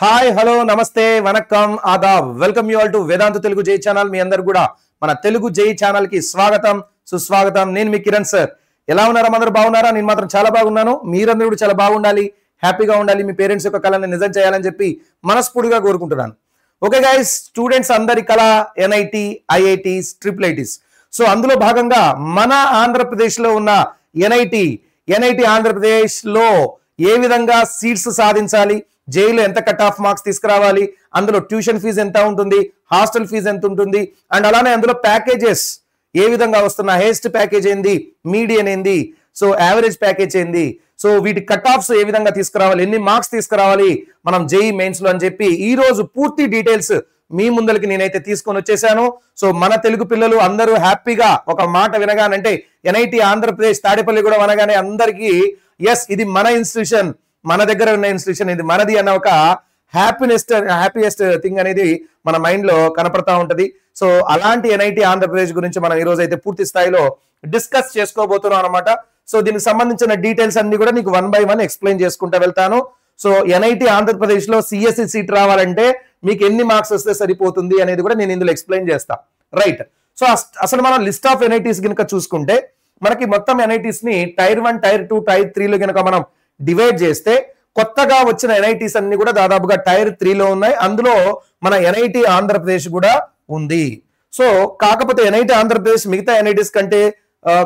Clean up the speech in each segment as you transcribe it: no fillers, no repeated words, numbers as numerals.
Hi hello నమస్తే వనక్కం ఆదాబ్ welcome you all to Vedanta Telugu జై ఛానల్. మీ అందరు కూడా మన తెలుగు జై ఛానల్ కి స్వాగతం సుస్వాగతం. నేను మీ కిరణ్ సార్. ఎలా ఉన్నారా? అందరూ బాగున్నారా? నేను మాత్రం చాలా బాగున్నాను. మీరందరూ కూడా చాలా బాగుండాలి, హ్యాపీగా ఉండాలి, మీ పేరెంట్స్ యొక్క కళని నిజం చేయాలని చెప్పి మనస్ఫూర్తిగా కోరుకుంటున్నాను. ఓకే గైస్, స్టూడెంట్స్ అందరి కళ NIT, IITs, triple ITs. So అందులో భాగంగా మన ఆంధ్రప్రదేశ్ లో ఉన్న ఎన్ఐటి ఆంధ్రప్రదేశ్ లో ఏ విధంగా సీట్స్ సాధించాలి, జైలు ఎంత కట్ ఆఫ్ మార్క్స్ తీసుకురావాలి, అందులో ట్యూషన్ ఫీజు ఎంత ఉంటుంది, హాస్టల్ ఫీజు ఎంత ఉంటుంది, అండ్ అలానే అందులో ప్యాకేజెస్ ఏ విధంగా వస్తున్నా, హైయెస్ట్ ప్యాకేజ్ ఏంది, మీడియన్ ఏంది, సో యావరేజ్ ప్యాకేజ్ ఏంది, సో వీటి కట్ ఆఫ్స్ ఏ విధంగా తీసుకురావాలి, ఎన్ని మార్క్స్ తీసుకురావాలి మనం జేఈ మెయిన్స్ లో అని చెప్పి ఈ రోజు పూర్తి డీటెయిల్స్ మీ ముందరికి నేనైతే తీసుకొని వచ్చేసాను. సో మన తెలుగు పిల్లలు అందరూ హ్యాపీగా ఒక మాట వినగానంటే ఎన్ఐటి ఆంధ్రప్రదేశ్ తాడేపల్లి కూడా అనగానే అందరికీ ఎస్ ఇది మన ఇన్స్టిట్యూషన్, మన దగ్గర ఉన్న ఇన్స్టిట్యూషన్, ఇది మనది అన్న ఒక హ్యాపీయెస్ట్ థింగ్ అనేది మన మైండ్ లో కనపడతా ఉంటది. సో అలాంటి ఎన్ఐటి ఆంధ్రప్రదేశ్ గురించి మనం ఈ రోజు అయితే పూర్తి స్థాయిలో డిస్కస్ చేసుకోబోతున్నాం అనమాట. సో దీనికి సంబంధించిన డీటెయిల్స్ అన్ని కూడా నీకు 1 by 1 ఎక్స్ప్లెయిన్ చేసుకుంటూ వెళ్తాను. సో ఎన్ఐటి ఆంధ్రప్రదేశ్ లో సిఎస్సి సీట్ రావాలంటే మీకు ఎన్ని మార్క్స్ వస్తే సరిపోతుంది అనేది కూడా నేను ఇందులో ఎక్స్ప్లెయిన్ చేస్తా. రైట్. సో అసలు మనం లిస్ట్ ఆఫ్ ఎన్ఐటీస్ కనుక చూసుకుంటే మనకి మొత్తం ఎన్ఐటీస్ ని టైర్ 1, టైర్ 2, టైర్ 3 లో కనుక మనం డివైడ్ చేస్తే కొత్తగా వచ్చిన ఎన్ఐటీస్ అన్ని కూడా దాదాపుగా టైర్ 3 లో ఉన్నాయి. అందులో మన ఎన్ఐటి ఆంధ్రప్రదేశ్ కూడా ఉంది. సో కాకపోతే ఎన్ఐటి ఆంధ్రప్రదేశ్ మిగతా ఎన్ఐటీస్ కంటే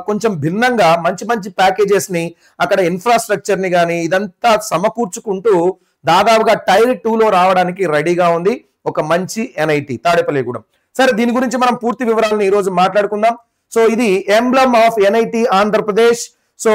కొంచెం భిన్నంగా మంచి మంచి ప్యాకేజెస్ ని, అక్కడ ఇన్ఫ్రాస్ట్రక్చర్ ని కానీ ఇదంతా సమకూర్చుకుంటూ దాదాపుగా టైర్ 2 లో రావడానికి రెడీగా ఉంది ఒక మంచి ఎన్ఐటి తాడేపల్లిగూడెం. సరే, దీని గురించి మనం పూర్తి వివరాలను ఈ రోజు మాట్లాడుకుందాం. సో ఇది emblem of NIT Andhra Pradesh. So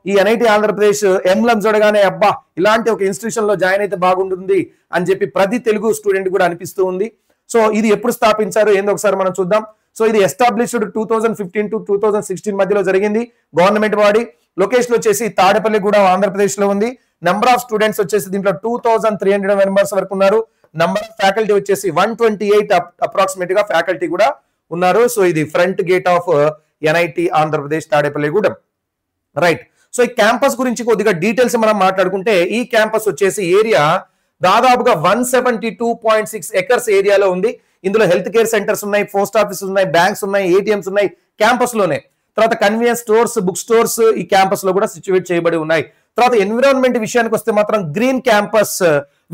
ఈ ఎన్ఐటి ఆంధ్రప్రదేశ్ ఎంబ్లమ్ చూడగానే అబ్బా ఇలాంటి ఒక ఇన్స్టిట్యూషన్ లో జాయిన్ అయితే బాగుంటుంది అని చెప్పి ప్రతి తెలుగు స్టూడెంట్ కూడా అనిపిస్తూ ఉంది. సో ఇది ఎప్పుడు స్థాపించారు ఏందో ఒకసారి మనం చూద్దాం. సో ఇది ఎస్టాబ్లిష్డ్ 2015 to 2016 మధ్యలో జరిగింది. Government body. లొకేషన్ వచ్చేసి తాడేపల్లిగూడెం ఆంధ్రప్రదేశ్ లో ఉంది. నెంబర్ ఆఫ్ స్టూడెంట్స్ వచ్చేసి దీంట్లో 2300 మెంబర్స్ వరకు ఉన్నారు. నంబర్ ఆఫ్ ఫ్యాకల్టీ వచ్చేసి 128 అప్రాక్సిమేట్ గా ఫ్యాకల్టీ కూడా ఉన్నారు. సో ఇది front gate of NIT Andhra Pradesh Tadepalligudem. Right. So ఈ క్యాంపస్ గురించి కొద్దిగా డీటెయిల్స్ మనం మాట్లాడుకుంటే ఈ క్యాంపస్ వచ్చేసి ఏరియా దాదాపుగా 172.6 ఎకర్స్ ఏరియాలో ఉంది. ఇందులో హెల్త్ కేర్ సెంటర్స్ ఉన్నాయి, పోస్ట్ ఆఫీస్ ఉన్నాయి, బ్యాంక్స్ ఉన్నాయి, ఏటీఎంస్ ఉన్నాయి క్యాంపస్ లోనే. తర్వాత కన్వీనియన్స్ స్టోర్స్, బుక్ స్టోర్స్ ఈ క్యాంపస్ లో కూడా సిచ్యువేట్ చేయబడి ఉన్నాయి. తర్వాత ఎన్విరాన్మెంట్ విషయానికి వస్తే మాత్రం green campus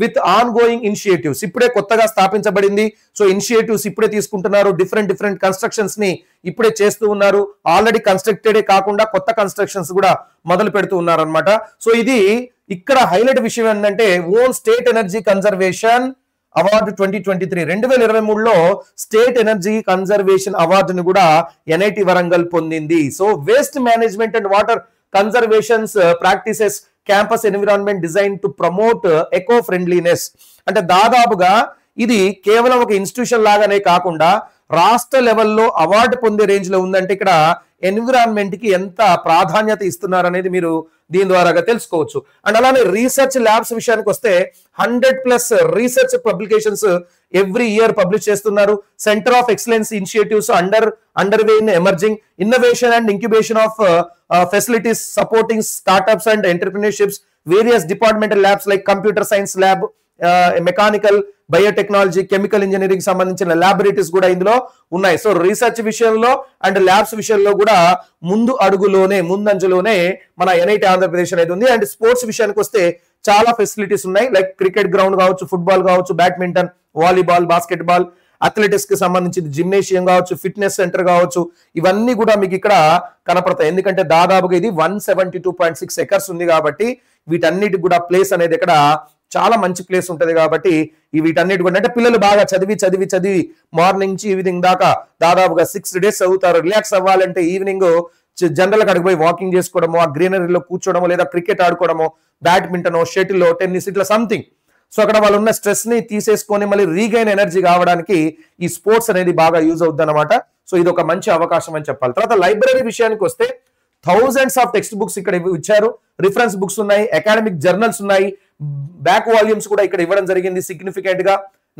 with on going initiatives ఇప్పుడే కొత్తగా స్థాపించబడింది. సో ఇనిషియేటివ్స్ ఇప్పుడే తీసుకుంటున్నారు. డిఫరెంట్ కన్స్ట్రక్షన్స్ ని ఇప్పుడే చేస్తూ ఉన్నారు. ఆల్రెడీ కన్స్ట్రక్టెడే కాకుండా కొత్త కన్స్ట్రక్షన్స్ కూడా మొదలు పెడుతూ ఉన్నారు అనమాట. సో ఇది ఇక్కడ హైలైట్ విషయం ఏంటంటే won state energy conservation award 2023 2023లో స్టేట్ ఎనర్జీ కన్జర్వేషన్ అవార్డును కూడా ఎన్ఐటి వరంగల్ పొందింది. So waste management and water conservations practices campus environment design to promote eco friendliness. అంటే దాదాపుగా ఇది కేవలం ఒక ఇన్స్టిట్యూషన్ లాగానే కాకుండా రాష్ట్ర లెవెల్లో అవార్డు పొందే రేంజ్ లో ఉందంటే ఇక్కడ ఎన్విరాన్మెంట్ కి ఎంత ప్రాధాన్యత ఇస్తున్నారు అనేది మీరు దీని ద్వారా తెలుసుకోవచ్చు. అండ్ అలానే రీసెర్చ్ ల్యాబ్స్ విషయానికి వస్తే 100+ research publications every year publish చేస్తున్నారు. Centre of excellence initiatives underway in emerging innovation and incubation of facilities supporting startups and entrepreneurships. Various departmental labs like computer science lab, mechanical, biotechnology, chemical engineering సంబంధించిన laboratories కూడా ఇందులో ఉన్నాయి. So research విషయంలో and labs విషయంలో కూడా ముందంజలోనే మన NIT Andhra Pradesh అనేది ఉంది. అండ్ స్పోర్ట్స్ విషయానికి వస్తే చాలా ఫెసిలిటీస్ ఉన్నాయి. లైక్ క్రికెట్ గ్రౌండ్ కావచ్చు, ఫుట్బాల్ కావచ్చు, బ్యాడ్మింటన్, వాలీబాల్, బాస్కెట్బాల్, అథ్లెటిక్స్ కి సంబంధించి జిమ్నేషియం కావచ్చు, ఫిట్నెస్ సెంటర్ కావచ్చు, ఇవన్నీ కూడా మీకు ఇక్కడ కనపడతాయి. ఎందుకంటే దాదాపుగా ఇది 172.6 ఎకర్స్ ఉంది కాబట్టి వీటన్నిటికి కూడా ప్లేస్ అనేది ఇక్కడ చాలా మంచి ప్లేస్ ఉంటది. కాబట్టి వీటన్నిటి కూడా అంటే పిల్లలు బాగా చదివి మార్నింగ్ నుంచి ఈవినింగ్ దాకా దాదాపుగా 6 days చదువుతారు. రిలాక్స్ అవ్వాలంటే ఈవినింగ్ జనరల్ గా అక్కడికి పోయి వాకింగ్ చేసుకోవడమో, ఆ గ్రీనరీలో కూర్చోవడమో, లేదా క్రికెట్ ఆడుకోవడమో, బ్యాడ్మింటన్, షటిల్, టెన్నిస్ ఇట్లా సంథింగ్. సో అక్కడ వాళ్ళు ఉన్న స్ట్రెస్ ని తీసేసుకొని మళ్ళీ రీగైన్ ఎనర్జీ కావడానికి ఈ స్పోర్ట్స్ అనేది బాగా యూజ్ అవుద్ది అనమాట. సో ఇది ఒక మంచి అవకాశం అని చెప్పాలి. తర్వాత లైబ్రరీ విషయానికి వస్తే థౌజండ్స్ ఆఫ్ టెక్స్ట్ బుక్స్ ఇక్కడ ఇచ్చారు. రిఫరెన్స్ బుక్స్ ఉన్నాయి, అకాడమిక్ జర్నల్స్ ఉన్నాయి, బ్యాక్ వాల్యూమ్స్ కూడా ఇక్కడ ఇవ్వడం జరిగింది సిగ్నిఫికెంట్ గా.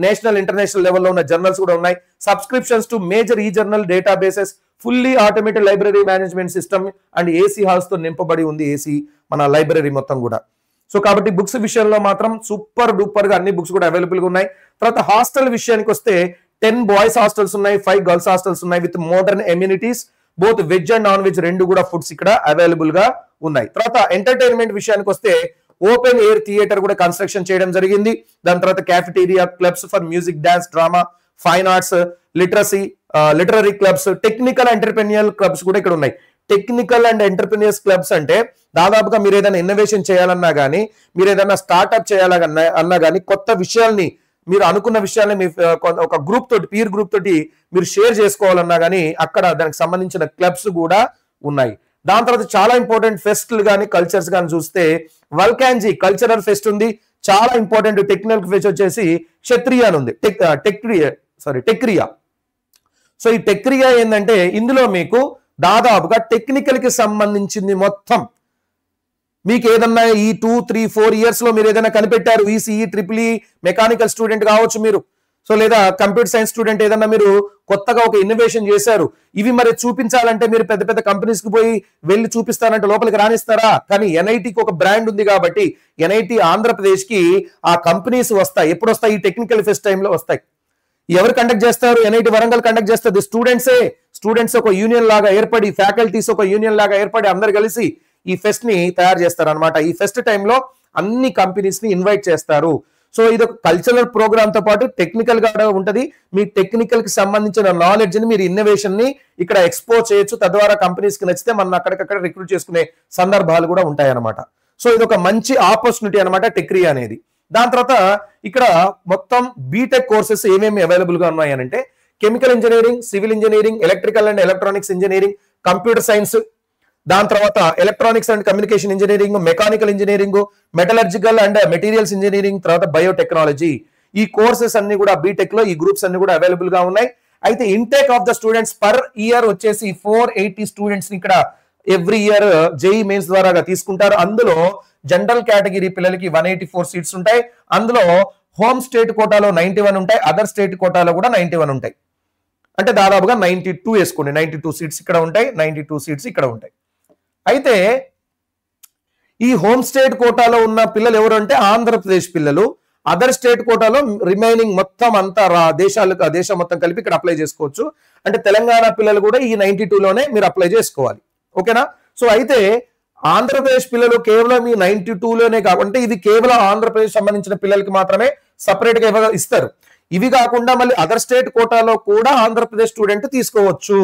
నేషనల్ ఇంటర్నేషనల్ లెవెల్లో ఉన్న జర్నల్స్ కూడా ఉన్నాయి. సబ్స్క్రిప్షన్స్ టు మేజర్ ఈ journal databases, fully automated library management system and AC halls తో నింపబడి ఉంది ఏసీ మన లైబ్రరీ మొత్తం కూడా. సో కాబట్టి బుక్స్ విషయంలో మాత్రం సూపర్ డూపర్ గా అన్ని బుక్స్ కూడా అవైలబుల్ గా ఉన్నాయి. తర్వాత హాస్టల్ విషయానికి వస్తే 10 బాయ్స్ హాస్టల్స్ ఉన్నాయి, 5 గర్ల్స్ హాస్టల్స్ ఉన్నాయి with modern amenities. Both veg and non veg రెండు కూడా ఫుడ్స్ ఇక్కడ అవైలబుల్ గా ఉన్నాయి. తర్వాత ఎంటర్టైన్మెంట్ విషయానికి వస్తే ఓపెన్ ఎయిర్ థియేటర్ కూడా కన్స్ట్రక్షన్ చేయడం జరిగింది. దాని తర్వాత cafeteria, clubs for music, dance, drama, fine arts, literary clubs, technical entrepreneur clubs కూడా ఇక్కడ ఉన్నాయి. టెక్నికల్ అండ్ ఎంటర్ప్రెన్యూర్స్ క్లబ్స్ అంటే దాదాపుగా మీరు ఏదైనా ఇన్నోవేషన్ చేయాలన్నా కానీ, మీరు ఏదైనా స్టార్ట్అప్ చేయాలన్నా కానీ, కొత్త విషయాల్ని మీరు అనుకున్న విషయాల్ని మీ ఒక గ్రూప్ తోటి, పీర్ గ్రూప్ తోటి మీరు షేర్ చేసుకోవాలన్నా కానీ అక్కడ దానికి సంబంధించిన క్లబ్స్ కూడా ఉన్నాయి. దాని తర్వాత చాలా ఇంపార్టెంట్ ఫెస్ట్లు కానీ కల్చర్స్ కానీ చూస్తే వల్కాన్జీ కల్చరల్ ఫెస్ట్ ఉంది. చాలా ఇంపార్టెంట్ టెక్నికల్ ఫెస్ట్ వచ్చేసి క్షత్రియ అని ఉంది, టెక్రియా. సో ఈ టెక్రియా ఏంటంటే ఇందులో మీకు దాదాపుగా టెక్నికల్ కి సంబంధించింది మొత్తం మీకు ఏదన్నా ఈ 2, 3, 4 ఇయర్స్ లో మీరు ఏదైనా కనిపెట్టారు, ఈసీఈ, ట్రిపుల్ మెకానికల్ స్టూడెంట్ కావచ్చు మీరు, సో లేదా కంప్యూటర్ సైన్స్ స్టూడెంట్ ఏదన్నా మీరు కొత్తగా ఒక ఇన్నోవేషన్ చేశారు, ఇవి మరి చూపించాలంటే మీరు పెద్ద పెద్ద కంపెనీస్ కి పోయి వెళ్ళి చూపిస్తారంటే లోపలికి రానిస్తారా? కానీ ఎన్ఐటికి ఒక బ్రాండ్ ఉంది కాబట్టి ఎన్ఐటి ఆంధ్రప్రదేశ్ కి ఆ కంపెనీస్ వస్తాయి. ఎప్పుడు వస్తాయి? ఈ టెక్నికల్ ఫెస్ట్ టైంలో వస్తాయి. ఎవరు కండక్ట్ చేస్తారు? ఎన్ఐటి వరంగల్ కండక్ట్ చేస్తుంది. స్టూడెంట్స్ ఒక యూనియన్ లాగా ఏర్పడి, ఫ్యాకల్టీస్ ఒక యూనియన్ లాగా ఏర్పడి అందరు కలిసి ఈ ఫెస్ట్ ని తయారు చేస్తారు అనమాట. ఈ ఫెస్ట్ టైంలో అన్ని కంపెనీస్ ని ఇన్వైట్ చేస్తారు. సో ఇది ఒక కల్చరల్ ప్రోగ్రామ్ తో పాటు టెక్నికల్ గా ఉంటది. మీ టెక్నికల్ కి సంబంధించిన నాలెడ్జ్ ని, మీరు ఇన్నోవేషన్ ని ఇక్కడ ఎక్స్పోజ్ చేయొచ్చు. తద్వారా కంపెనీస్ కి నచ్చితే మనం అక్కడికక్కడ రిక్రూట్ చేసుకునే సందర్భాలు కూడా ఉంటాయి అనమాట. సో ఇది ఒక మంచి ఆపర్చునిటీ అనమాట టెక్రియా అనేది. దాని తర్వాత ఇక్కడ మొత్తం బీటెక్ కోర్సెస్ ఏమేమి అవైలబుల్ గా ఉన్నాయి అంటే chemical engineering, civil engineering, electrical and electronics engineering, computer science, దాని తర్వాత electronics and communication engineering, mechanical engineering, metallurgical and materials engineering, తర్వాత బయోటెక్నాలజీ. ఈ కోర్సెస్ అన్ని కూడా బీటెక్ లో ఈ గ్రూప్స్ అన్ని కూడా అవైలబుల్ గా ఉన్నాయి. అయితే intake of the students per year వచ్చేసి 480 స్టూడెంట్స్ ఇక్కడ ఎవ్రీ ఇయర్ జేఈ మెయిన్స్ ద్వారా తీసుకుంటారు. అందులో జనరల్ కేటగిరీ పిల్లలకి 184 సీట్స్ ఉంటాయి. అందులో హోమ్ స్టేట్ కోటాలో 91 ఉంటాయి, అదర్ స్టేట్ కోటాలో కూడా 91 ఉంటాయి. అంటే దాదాపుగా 92 వేసుకోండి. 92 సీట్స్ ఇక్కడ ఉంటాయి, 92 సీట్స్ ఇక్కడ ఉంటాయి. అయితే ఈ హోమ్ స్టేట్ కోటాలో ఉన్న పిల్లలు ఎవరు అంటే ఆంధ్రప్రదేశ్ పిల్లలు. అదర్ స్టేట్ కోటాలో రిమైనింగ్ మొత్తం అంతా దేశం మొత్తం కలిపి ఇక్కడ అప్లై చేసుకోవచ్చు. అంటే తెలంగాణ పిల్లలు కూడా ఈ 92లోనే మీరు అప్లై చేసుకోవాలి. ఓకేనా? సో అయితే ఆంధ్రప్రదేశ్ పిల్లలు కేవలం ఈ 92లోనే కాకుండా ఇది కేవలం ఆంధ్రప్రదేశ్ సంబంధించిన పిల్లలకి మాత్రమే సపరేట్ గా ఇస్తారు. ఇవి కాకుండా మళ్ళీ అదర్ స్టేట్ కోటాలో కూడా ఆంధ్రప్రదేశ్ స్టూడెంట్ తీసుకోవచ్చు.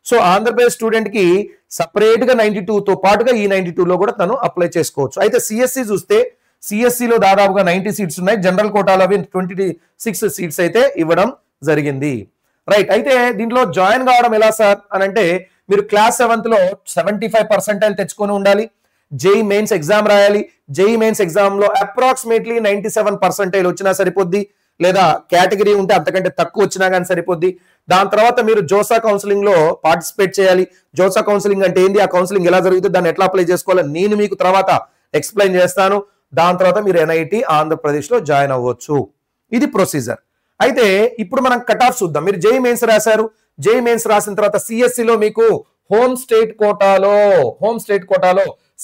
సో ఆంధ్రప్రదేశ్ స్టూడెంట్ కి సపరేట్ గా 92తో పాటుగా ఈ 92లో కూడా తను అప్లై చేసుకోవచ్చు. అయితే సిఎస్సి చూస్తే సిఎస్సిలో దాదాపుగా 90 సీట్స్ ఉన్నాయి. జనరల్ కోటాలో 26 సీట్స్ అయితే ఇవ్వడం జరిగింది. రైట్. అయితే దీంట్లో జాయిన్ కావడం ఎలా సార్ అని అంటే మీరు క్లాస్ 7th లో 75% తెచ్చుకొని ఉండాలి. జేఈ మెయిన్స్ ఎగ్జామ్ రాయాలి. జేఈ మెయిన్స్ ఎగ్జామ్ లో అప్రాక్సిమేట్లీ 97% వచ్చినా సరిపోద్ది, లేదా కేటగిరీ ఉంటే అంతకంటే తక్కువ వచ్చినా కానీ సరిపోద్ది. దాని తర్వాత మీరు జోసా కౌన్సిలింగ్ లో పార్టిసిపేట్ చేయాలి. జోసా కౌన్సిలింగ్ అంటే ఏంది, ఆ కౌన్సిలింగ్ ఎలా జరుగుతుంది, దాన్ని ఎట్లా అప్లై చేసుకోవాలో నేను మీకు తర్వాత ఎక్స్ప్లెయిన్ చేస్తాను. దాని తర్వాత మీరు ఎన్ఐటి ఆంధ్రప్రదేశ్ లో జాయిన్ అవ్వచ్చు. ఇది ప్రొసీజర్. అయితే ఇప్పుడు మనం కట్ ఆఫ్ చూద్దాం. మీరు జేఈ మెయిన్స్ రాశారు. జేఈ మెయిన్స్ రాసిన తర్వాత సిఎస్సిలో మీకు హోమ్ స్టేట్ కోటాలో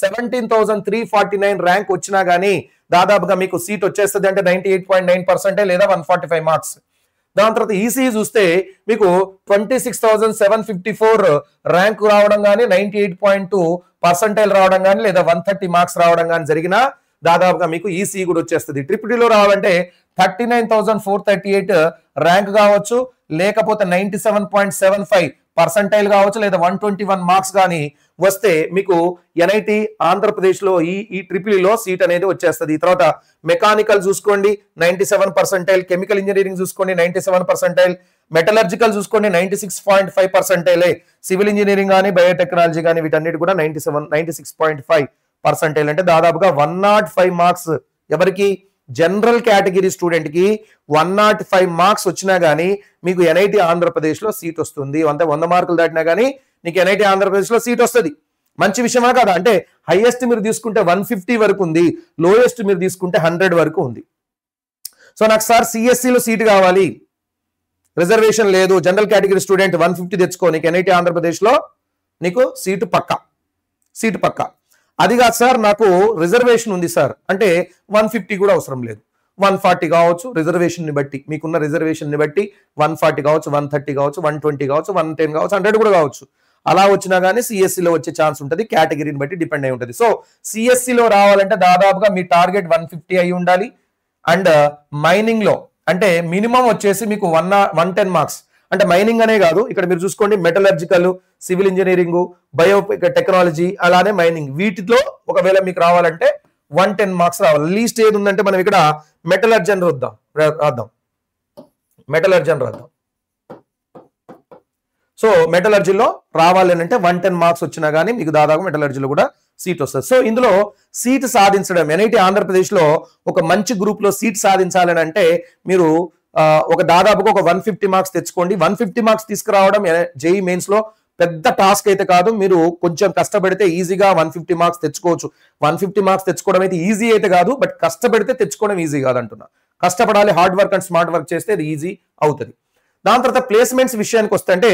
17,349 ర్యాంక్ వచ్చినా గానీ దాదాపుగా మీకు సీట్ వచ్చేస్తుంది. అంటే 98.9% లేదా 145 మార్క్స్. దాని తర్వాత ఈసీఈ చూస్తే మీకు 26,754 ర్యాంక్ రావడం కానీ, 98.2% రావడం కానీ, లేదా 130 మార్క్స్ రావడం కానీ జరిగినా దాదాపుగా మీకు ఈసీఈ కూడా వచ్చేస్తుంది. ట్రిపుల్ లో రావాలంటే 39,438 ర్యాంక్ కావచ్చు, లేకపోతే 97.75% కావచ్చు, లేదా 121 మార్క్స్ కానీ వస్తే మీకు ఎన్ఐటి ఆంధ్రప్రదేశ్ లో ఈ ట్రిపుల్ సీట్ అనేది వచ్చేస్తుంది. తర్వాత మెకానికల్ చూసుకోండి 97%, కెమికల్ ఇంజనీరింగ్ చూసుకోండి 97%, మెటలర్జికల్ చూసుకోండి 96.5%, సివిల్ ఇంజనీరింగ్ కానీ బయోటెక్నాలజీ కానీ వీటన్నిటి కూడా 96.5%. అంటే దాదాపుగా 105 మార్క్స్ ఎవరికి, జనరల్ కేటగిరీ స్టూడెంట్ కి 105 మార్క్స్ వచ్చినా గానీ మీకు ఎన్ఐటి ఆంధ్రప్రదేశ్ లో సీట్ వస్తుంది. 100 మార్కులు దాటినా గానీ నీకు ఎన్ఐటి ఆంధ్రప్రదేశ్ లో సీట్ వస్తుంది. మంచి విషయమా కదా? అంటే హైయెస్ట్ మీరు తీసుకుంటే 150 వరకు ఉంది, లోయెస్ట్ మీరు తీసుకుంటే 100 వరకు ఉంది. సో నాకు సార్ సిఎస్సిలో సీట్ కావాలి, రిజర్వేషన్ లేదు, జనరల్ కేటగిరీ స్టూడెంట్ 150 తెచ్చుకో, నీకు ఎన్ఐటి ఆంధ్రప్రదేశ్ లో నీకు సీటు పక్కా. అది కాదు సార్ నాకు రిజర్వేషన్ ఉంది సార్ అంటే 150 కూడా అవసరం లేదు, 140 కావచ్చు, రిజర్వేషన్ ని బట్టి మీకున్న రిజర్వేషన్ ని బట్టి 140 కావచ్చు, 130 కావచ్చు, 120 కావచ్చు, 110 కావచ్చు, 100 కూడా కావచ్చు. అలా వచ్చినా కానీ సిఎస్సిలో వచ్చే ఛాన్స్ ఉంటుంది, కేటగిరీని బట్టి డిపెండ్ అయి ఉంటుంది. సో సిఎస్సిలో రావాలంటే దాదాపుగా మీ టార్గెట్ 150 అయి ఉండాలి. అండ్ మైనింగ్ లో అంటే మినిమం వచ్చేసి మీకు 110 మార్క్స్. అంటే మైనింగ్ అనే కాదు, ఇక్కడ మీరు చూసుకోండి metallurgical, civil engineering, bio technology, అలానే మైనింగ్, వీటిలో ఒకవేళ మీకు రావాలంటే 110 మార్క్స్ రావాలి. లీస్ట్ ఏది ఉందంటే మనం ఇక్కడ మెటలర్జన్ రాద్దాం. సో మెటలర్జీలో రావాలి అంటే 110 మార్క్స్ వచ్చినా కానీ మీకు దాదాపు మెటలర్జీలో కూడా సీట్ వస్తుంది. సో ఇందులో సీట్ సాధించడం, ఎన్ఐటి ఆంధ్రప్రదేశ్లో ఒక మంచి గ్రూప్ లో సీట్ సాధించాలని అంటే మీరు ఒక దాదాపుగా ఒక 150 మార్క్స్ తెచ్చుకోండి. 150 మార్క్స్ తీసుకురావడం జేఈ మెయిన్స్ లో పెద్ద టాస్క్ అయితే కాదు, మీరు కొంచెం కష్టపడితే ఈజీగా 150 మార్క్స్ తెచ్చుకోవచ్చు. 150 మార్క్స్ తెచ్చుకోవడం అయితే ఈజీ అయితే కాదు, బట్ కష్టపడితే తెచ్చుకోవడం ఈజీ కాదు అంటున్నా. కష్టపడాలి, hard work and smart work చేస్తే అది ఈజీ అవుతుంది. దాని తర్వాత ప్లేస్మెంట్స్ విషయానికి వస్తే అంటే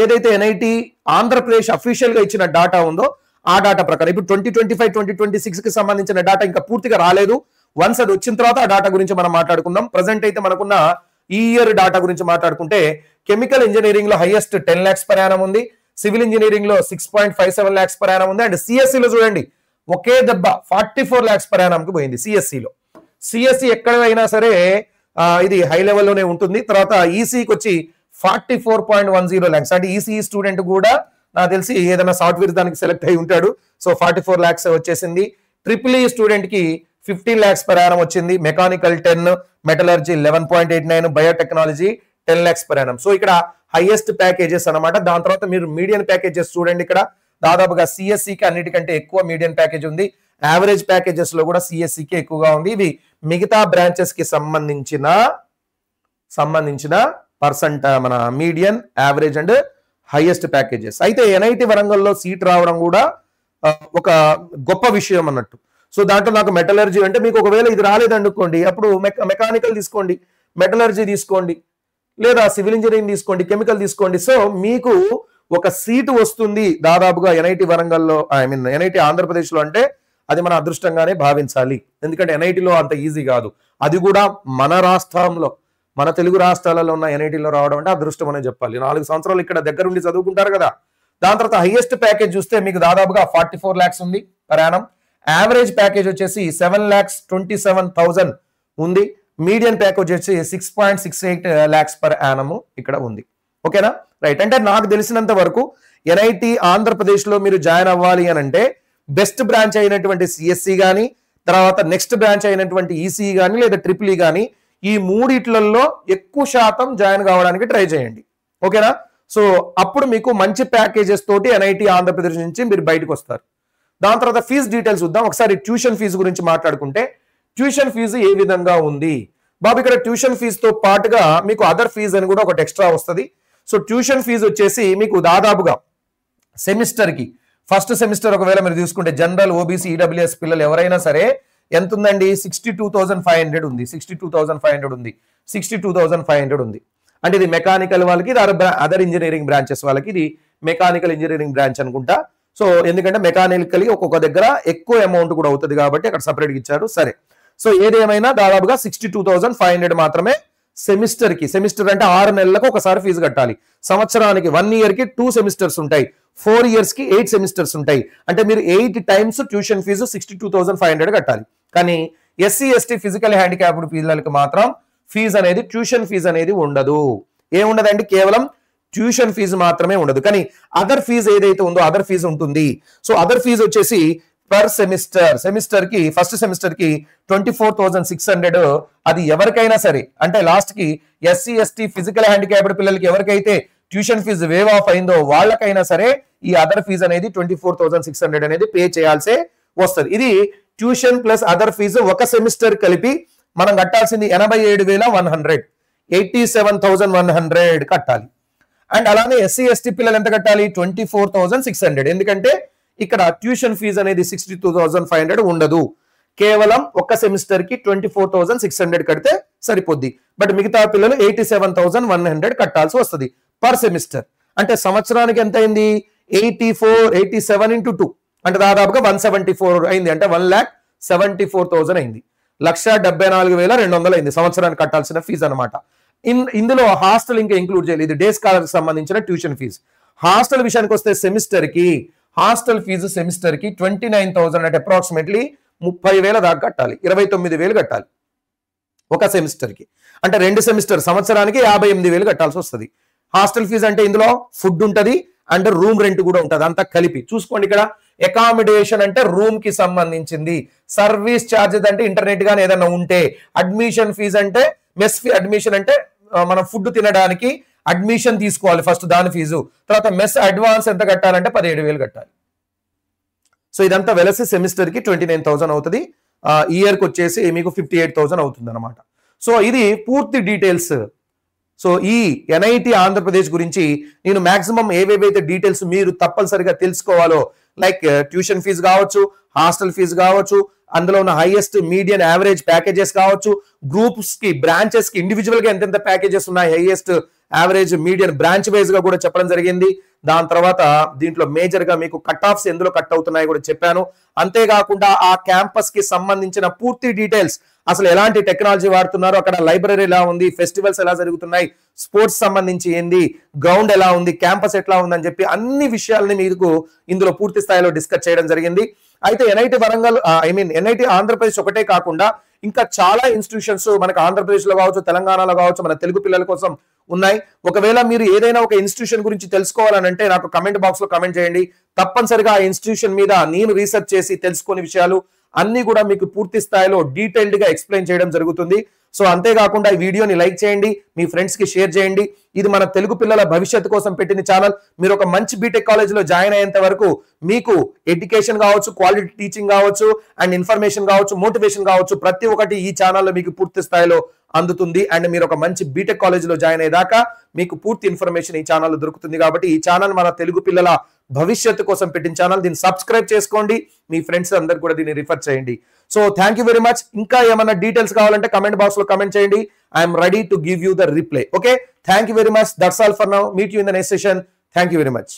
ఏదైతే ఎన్ఐటి ఆంధ్రప్రదేశ్ అఫీషియల్ గా ఇచ్చిన డాటా ఉందో ఆ డాటా ప్రకారం ఇప్పుడు 2025, 2026 కి సంబంధించిన డాటా ఇంకా పూర్తిగా రాలేదు. వన్స్ అది వచ్చిన తర్వాత ఆ డాటా గురించి మనం మాట్లాడుకుందాం. ప్రజెంట్ అయితే మనకున్న ఈ ఇయర్ డాటా గురించి మాట్లాడుకుంటే కెమికల్ ఇంజనీరింగ్ లో హైయెస్ట్ 10 lakhs per annum ఉంది, సివిల్ ఇంజనీరింగ్ లో 6.57 lakhs per annum ఉంది. అండ్ సిఎస్సి లో చూడండి ఒకే దెబ్బ 44 lakhs per annum కి పోయింది. సిఎస్సి ఎక్కడైనా సరే ఇది హై లెవెల్లోనే ఉంటుంది. తర్వాత ఈసీకి వచ్చి 44.10 lakhs. అంటే ఈసీ స్టూడెంట్ కూడా నాకు తెలిసి ఏదైనా సాఫ్ట్వేర్ దానికి సెలెక్ట్ అయి ఉంటాడు. సో 44 lakhs వచ్చేసింది. ట్రిపుల్ ఈ స్టూడెంట్ కి 15 lakhs per annum వచ్చింది. Mechanical 10, metallurgy 11.89, biotechnology 10 lakhs per annum. So ఇక్కడ హైయెస్ట్ ప్యాకేజెస్ అనమాట. దాని తర్వాత మీరు మీడియన్ ప్యాకేజెస్ చూడండి. ఇక్కడ దాదాపుగా సిఎస్సికి అన్నిటికంటే ఎక్కువ మీడియన్ ప్యాకేజ్ ఉంది. యావరేజ్ ప్యాకేజెస్ లో కూడా సిఎస్సికి ఎక్కువగా ఉంది. ఇవి మిగతా బ్రాంచెస్ కి సంబంధించిన పర్సెంట్ మన median, average and highest packages. అయితే ఎన్ఐటి వరంగల్లో సీట్ రావడం కూడా ఒక గొప్ప విషయం అన్నట్టు. సో దాంట్లో నాకు మెటలర్జీ అంటే మీకు ఒకవేళ ఇది రాలేదనుకోండి, అప్పుడు మెకానికల్ తీసుకోండి, మెటలర్జీ తీసుకోండి, లేదా సివిల్ ఇంజనీరింగ్ తీసుకోండి, కెమికల్ తీసుకోండి. సో మీకు ఒక సీటు వస్తుంది దాదాపుగా ఎన్ఐటి వరంగల్లో, ఎన్ఐటి ఆంధ్రప్రదేశ్లో. అంటే అది మన అదృష్టంగానే భావించాలి. ఎందుకంటే ఎన్ఐటిలో అంత ఈజీ కాదు. అది కూడా మన రాష్ట్రంలో, మన తెలుగు రాష్ట్రాలలో ఉన్న ఎన్ఐటీలో రావడం అంటే అదృష్టం అనే చెప్పాలి. 4 సంవత్సరాలు ఇక్కడ దగ్గరుండి చదువుకుంటారు కదా. దాని తర్వాత హైయెస్ట్ ప్యాకేజ్ చూస్తే మీకు దాదాపుగా 44 lakhs ఉంది per annum. యావరేజ్ ప్యాకేజ్ వచ్చేసి 7,27,000 ఉంది. మీడియన్ ప్యాకేజ్ వచ్చి 6.68 lakhs per annum ఇక్కడ ఉంది. ఓకేనా, రైట్. అంటే నాకు తెలిసినంత వరకు ఎన్ఐటి ఆంధ్రప్రదేశ్ లో మీరు జాయిన్ అవ్వాలి అని అంటే బెస్ట్ బ్రాంచ్ అయినటువంటి సిఎస్సి కానీ, తర్వాత నెక్స్ట్ బ్రాంచ్ అయినటువంటి ఈసీ కానీ, లేదా ట్రిపుల్ ఈ కానీ, ఈ మూడిట్లలో ఎక్కువ శాతం జాయిన్ కావడానికి ట్రై చేయండి. ఓకేనా. సో అప్పుడు మీకు మంచి ప్యాకేజెస్ తోటి ఎన్ఐటి ఆంధ్రప్రదేశ్ నుంచి మీరు బయటకు వస్తారు. దాని తర్వాత ఫీజు డీటెయిల్స్ చూద్దాం. ఒకసారి ట్యూషన్ ఫీజు గురించి మాట్లాడుకుంటే ట్యూషన్ ఫీజు ఏ విధంగా ఉంది బాబు. ఇక్కడ ట్యూషన్ ఫీజుతో పాటుగా మీకు అదర్ ఫీజు అని కూడా ఒకటి ఎక్స్ట్రా వస్తుంది. సో ట్యూషన్ ఫీజు వచ్చేసి మీకు దాదాపుగా సెమిస్టర్కి ఫస్ట్ సెమిస్టర్ ఒకవేళ మీరు తీసుకుంటే జనరల్, ఓబీసీ, ఈడబ్ల్యూఎస్ పిల్లలు ఎవరైనా సరే ఎంత ఉందండి, 62,500 ఉంది. 62,500 ఉంది. 62,500 ఉంది. అంటే ఇది మెకానికల్ వాళ్ళకి, ఇది అదర్ ఇంజనీరింగ్ బ్రాంచెస్ వాళ్ళకి ఇది మెకానికల్ ఇంజనీరింగ్ బ్రాంచ్ అనుకుంటా. సో ఎందుకంటే మెకానికల్ ఒక్కొక్క దగ్గర ఎక్కువ అమౌంట్ కూడా అవుతుంది కాబట్టి అక్కడ సపరేట్గా ఇచ్చారు. సరే, సో ఏదేమైనా దాదాపుగా 62,500 మాత్రమే సెమిస్టర్ అంటే 6 నెలలకు ఒకసారి ఫీజు కట్టాలి. సంవత్సరానికి 1 year కి 2 సెమిస్టర్స్ ఉంటాయి, 4 years కి 8 సెమిస్టర్స్ ఉంటాయి. అంటే మీరు 8 times ట్యూషన్ ఫీజు 62,500 కట్టాలి. కానీ ఎస్సీ, ఎస్టీ, ఫిజికల్ హ్యాండిక్యాప్డ్ పిల్లలకి మాత్రం ఫీజు అనేది, ట్యూషన్ ఫీజు అనేది ఉండదు. ఏముండదండి, కేవలం ట్యూషన్ ఫీజు మాత్రమే ఉండదు. కానీ అదర్ ఫీజు ఏదైతే ఉందో అదర్ ఫీజు ఉంటుంది. సో అదర్ ఫీజు వచ్చేసి పర్ సెమిస్టర్ కి ఫస్ట్ సెమిస్టర్ కి 24,600. అది ఎవరికైనా సరే, అంటే లాస్ట్ కి ఎస్సీ, ఎస్టీ, ఫిజికల్ హ్యాండిక్యాప్డ్ పిల్లలకి ఎవరికైతే ట్యూషన్ ఫీజు వేవ్ ఆఫ్ అయిందో వాళ్ళకైనా సరే ఈ అదర్ ఫీజు అనేది 24,600 అనేది పే చేయాల్సే వస్తుంది. ఇది ట్యూషన్ ప్లస్ అదర్ ఫీజు ఒక సెమిస్టర్ కలిపి మనం కట్టాల్సింది 87,100, 87,100 కట్టాలి. అండ్ అలానే ఎస్సీ, ఎస్టీ పిల్లలు ఎంత కట్టాలి, 24,600. ఎందుకంటే ఇక్కడ ట్యూషన్ ఫీజు అనేది 62,500 ఉండదు. కేవలం ఒక్క సెమిస్టర్ కి 24,600 కడితే సరిపోద్ది. బట్ మిగతా పిల్లలు 87,100 కట్టాల్సి వస్తుంది పర్ సెమిస్టర్. అంటే సంవత్సరానికి ఎంత అయింది, 87 into 2. అంటే దాదాపుగా 174 అయింది, అంటే 1,74,000 అయింది. 1,74,200 అయింది సంవత్సరానికి కట్టాల్సిన ఫీజు అనమాట. ఇందులో హాస్టల్ ఇంకా ఇంక్లూడ్ చేయాలి. ఇది డే స్కాలర్ కి సంబంధించిన ట్యూషన్ ఫీజు. హాస్టల్ విషయానికి వస్తే సెమిస్టర్ కి హాస్టల్ ఫీజు సెమిస్టర్ కి 29,000 అంటే అప్రాక్సిమేట్లీ 30,000 దాకా కట్టాలి. 29,000 కట్టాలి ఒక సెమిస్టర్ కి. అంటే 2 సెమిస్టర్ సంవత్సరానికి 58,000 కట్టాల్సి వస్తుంది. హాస్టల్ ఫీజు అంటే ఇందులో ఫుడ్ ఉంటది అండ్ రూమ్ రెంట్ కూడా ఉంటది, అంతా కలిపి. చూసుకోండి ఇక్కడ అకామిడేషన్ అంటే రూమ్ కి సంబంధించింది, సర్వీస్ ఛార్జెస్ అంటే ఇంటర్నెట్ గానీ ఏదైనా ఉంటే, అడ్మిషన్ ఫీజు అంటే మెస్ ఫీ, అడ్మిషన్ అంటే మనం ఫుడ్ తినడానికి అడ్మిషన్ తీసుకోవాలి ఫస్ట్, దాని ఫీజు. తర్వాత మెస్ అడ్వాన్స్ ఎంత కట్టాలంటే 17,000 కట్టాలి. సో ఇదంతా వెలసి సెమిస్టర్ కి 29,000 అవుతుంది. ఇయర్ కి వచ్చేసి మీకు 58,000 అవుతుంది అనమాట. సో ఇది పూర్తి డీటెయిల్స్. సో ఈ ఎన్ఐటి ఆంధ్రప్రదేశ్ గురించి నేను మాక్సిమం ఏవేవైతే డీటెయిల్స్ మీరు తప్పనిసరిగా తెలుసుకోవాలో, లైక్ ట్యూషన్ ఫీజు కావచ్చు, హాస్టల్ ఫీజు కావచ్చు, అందులో ఉన్న హైయెస్ట్ మీడియన్ యావరేజ్ ప్యాకేజెస్ కావచ్చు, గ్రూప్స్ కి బ్రాంచెస్ కి ఇండివిజువల్ గా ఎంతెంత ప్యాకేజెస్ ఉన్నాయి, highest average median branch wise గా కూడా చెప్పడం జరిగింది. దాని తర్వాత దీంట్లో మేజర్ గా మీకు కట్ ఆఫ్స్ ఎందులో కట్ అవుతున్నాయి కూడా చెప్పాను. అంతేకాకుండా ఆ క్యాంపస్ కి సంబంధించిన పూర్తి డీటెయిల్స్, అసలు ఎలాంటి టెక్నాలజీ వాడుతున్నారు, అక్కడ లైబ్రరీ ఎలా ఉంది, ఫెస్టివల్స్ ఎలా జరుగుతున్నాయి, స్పోర్ట్స్ సంబంధించి ఏంది, గ్రౌండ్ ఎలా ఉంది, క్యాంపస్ ఎట్లా ఉందని చెప్పి అన్ని విషయాలని మీకు ఇందులో పూర్తి స్థాయిలో డిస్కస్ చేయడం జరిగింది. అయితే ఎన్ఐటి వరంగల్ ఎన్ఐటి ఆంధ్రప్రదేశ్ ఒకటే కాకుండా ఇంకా చాలా ఇన్స్టిట్యూషన్స్ మనకు ఆంధ్రప్రదేశ్ లో కావచ్చు, తెలంగాణలో కావచ్చు, మన తెలుగు పిల్లల కోసం ఉన్నాయి. ఒకవేళ మీరు ఏదైనా ఒక ఇన్స్టిట్యూషన్ గురించి తెలుసుకోవాలని అంటే నాకు కమెంట్ బాక్స్ లో కమెంట్ చేయండి. తప్పనిసరిగా ఆ ఇన్స్టిట్యూషన్ మీద నేను రీసెర్చ్ చేసి తెలుసుకునే విషయాలు అన్ని కూడా మీకు పూర్తి స్థాయిలో డీటెయిల్డ్ గా ఎక్స్ప్లెయిన్ చేయడం జరుగుతుంది. సో అంతేకాకుండా ఈ వీడియోని లైక్ చేయండి, మీ ఫ్రెండ్స్ కి షేర్ చేయండి. ఇది మన తెలుగు పిల్లల భవిష్యత్తు కోసం పెట్టిన ఛానల్. మీరు ఒక మంచి బీటెక్ కాలేజ్ లో జాయిన్ అయ్యేంత వరకు మీకు ఎడ్యుకేషన్ కావచ్చు, క్వాలిటీ టీచింగ్ కావచ్చు, అండ్ ఇన్ఫర్మేషన్ కావచ్చు, మోటివేషన్ కావచ్చు, ప్రతి ఒక్కటి ఈ ఛానల్లో మీకు పూర్తి స్థాయిలో అందుతుంది. అండ్ మీరు ఒక మంచి బీటెక్ కాలేజ్ లో జాయిన్ అయ్యేదాకా మీకు పూర్తి ఇన్ఫర్మేషన్ ఈ ఛానల్లో దొరుకుతుంది. కాబట్టి ఈ ఛానల్ మన తెలుగు పిల్లల భవిష్యత్తు కోసం పెట్టిన ఛానల్. దీన్ని సబ్స్క్రైబ్ చేసుకోండి, మీ ఫ్రెండ్స్ అందరు కూడా దీన్ని రిఫర్ చేయండి. So thank you very much. ఇంకా ఏమైనా డీటెయిల్స్ కావాలంటే కమెంట్ బాక్స్ లో కమెంట్ చేయండి. I'm ready to give you the reply. Okay, thank you very much. That's all for now. Meet you in the next session. Thank you very much.